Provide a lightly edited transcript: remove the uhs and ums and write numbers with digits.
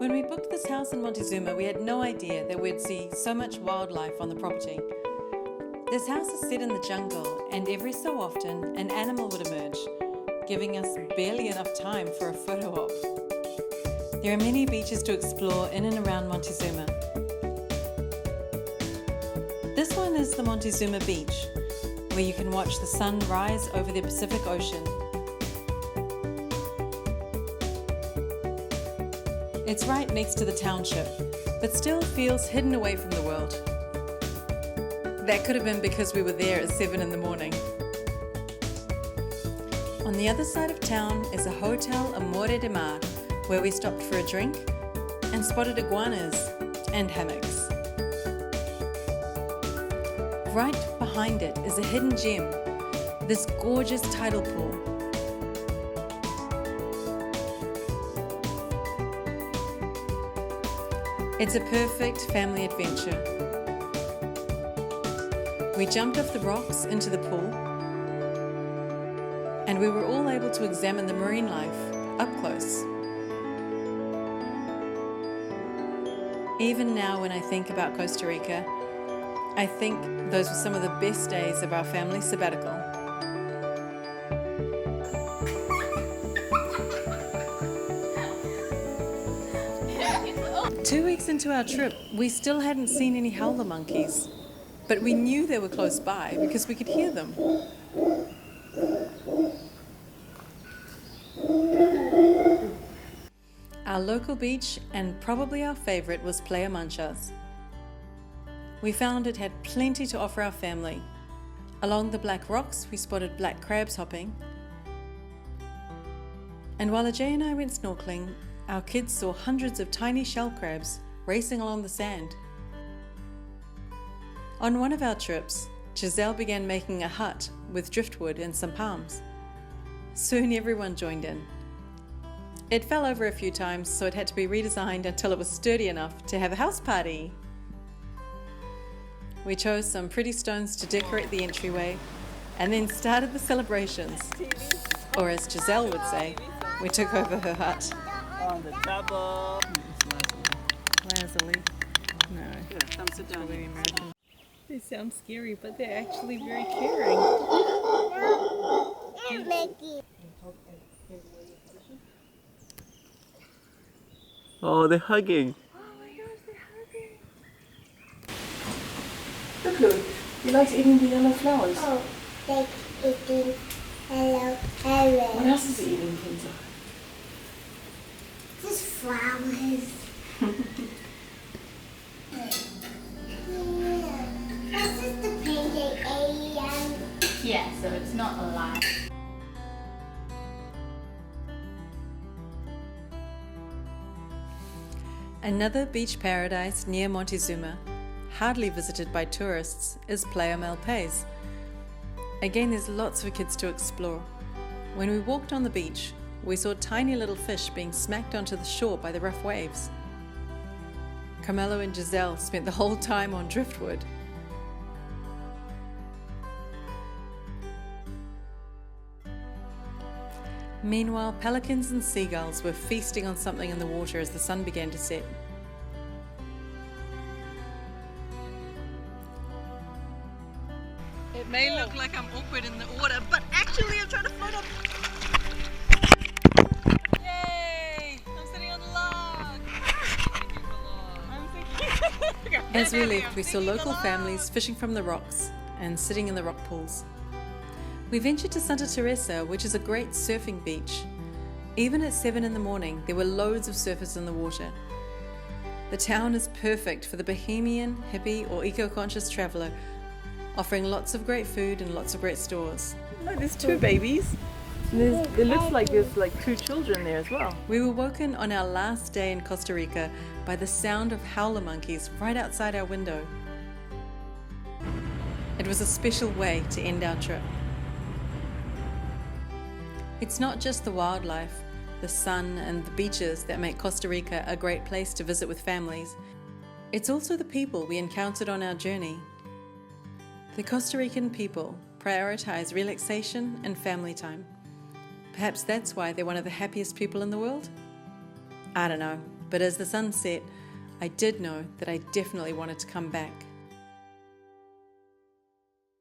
When we booked this house in Montezuma, we had no idea that we'd see so much wildlife on the property. This house is set in the jungle, and every so often an animal would emerge, giving us barely enough time for a photo op. There are many beaches to explore in and around Montezuma. This one is the Montezuma Beach, where you can watch the sun rise over the Pacific Ocean. It's right next to the township, but still feels hidden away from the world. That could have been because we were there at 7 in the morning. On the other side of town is a Hotel Amore de Mar, where we stopped for a drink and spotted iguanas and hammocks. Right behind it is a hidden gem, this gorgeous tidal pool. It's a perfect family adventure. We jumped off the rocks into the pool, and we were all able to examine the marine life up close. Even now, when I think about Costa Rica, I think those were some of the best days of our family sabbatical. Two weeks into our trip, we still hadn't seen any howler monkeys, but we knew they were close by because we could hear them. Our local beach, and probably our favorite, was Playa Manchas. We found it had plenty to offer our family. Along the black rocks, we spotted black crabs hopping. And while Ajay and I went snorkeling, our kids saw hundreds of tiny shell crabs racing along the sand. On one of our trips, Giselle began making a hut with driftwood and some palms. Soon everyone joined in. It fell over a few times, so it had to be redesigned until it was sturdy enough to have a house party. We chose some pretty stones to decorate the entryway and then started the celebrations. Or as Giselle would say, we took over her hut. On the table. Lazily. No. Come sit down. Really American. They sound scary, but they're actually very caring. Oh, they're hugging. Oh my gosh, they're hugging. Look, Louis. He likes eating the yellow flowers. Oh, like eating hello. What else is he eating, Kenzo? Just flowers. That's just the painting alien. Yeah, so it's not alive. Another beach paradise near Montezuma, hardly visited by tourists, is Playa Malpais. Again, there's lots for kids to explore. When we walked on the beach, we saw tiny little fish being smacked onto the shore by the rough waves. Carmelo and Giselle spent the whole time on driftwood. Meanwhile, pelicans and seagulls were feasting on something in the water as the sun began to set. It may look like I'm awkward in the water, but actually I'm trying to float up. Yay! I'm sitting on the log. I'm thinking. As we left, we saw local families fishing from the rocks and sitting in the rock pools. We ventured to Santa Teresa, which is a great surfing beach. Even at 7 in the morning, there were loads of surfers in the water. The town is perfect for the bohemian, hippie, or eco-conscious traveller, offering lots of great food and lots of great stores. Look, there's two babies. It looks like there's like 2 children there as well. We were woken on our last day in Costa Rica by the sound of howler monkeys right outside our window. It was a special way to end our trip. It's not just the wildlife, the sun and the beaches that make Costa Rica a great place to visit with families. It's also the people we encountered on our journey. The Costa Rican people prioritize relaxation and family time. Perhaps that's why they're one of the happiest people in the world? I don't know, but as the sun set, I did know that I definitely wanted to come back.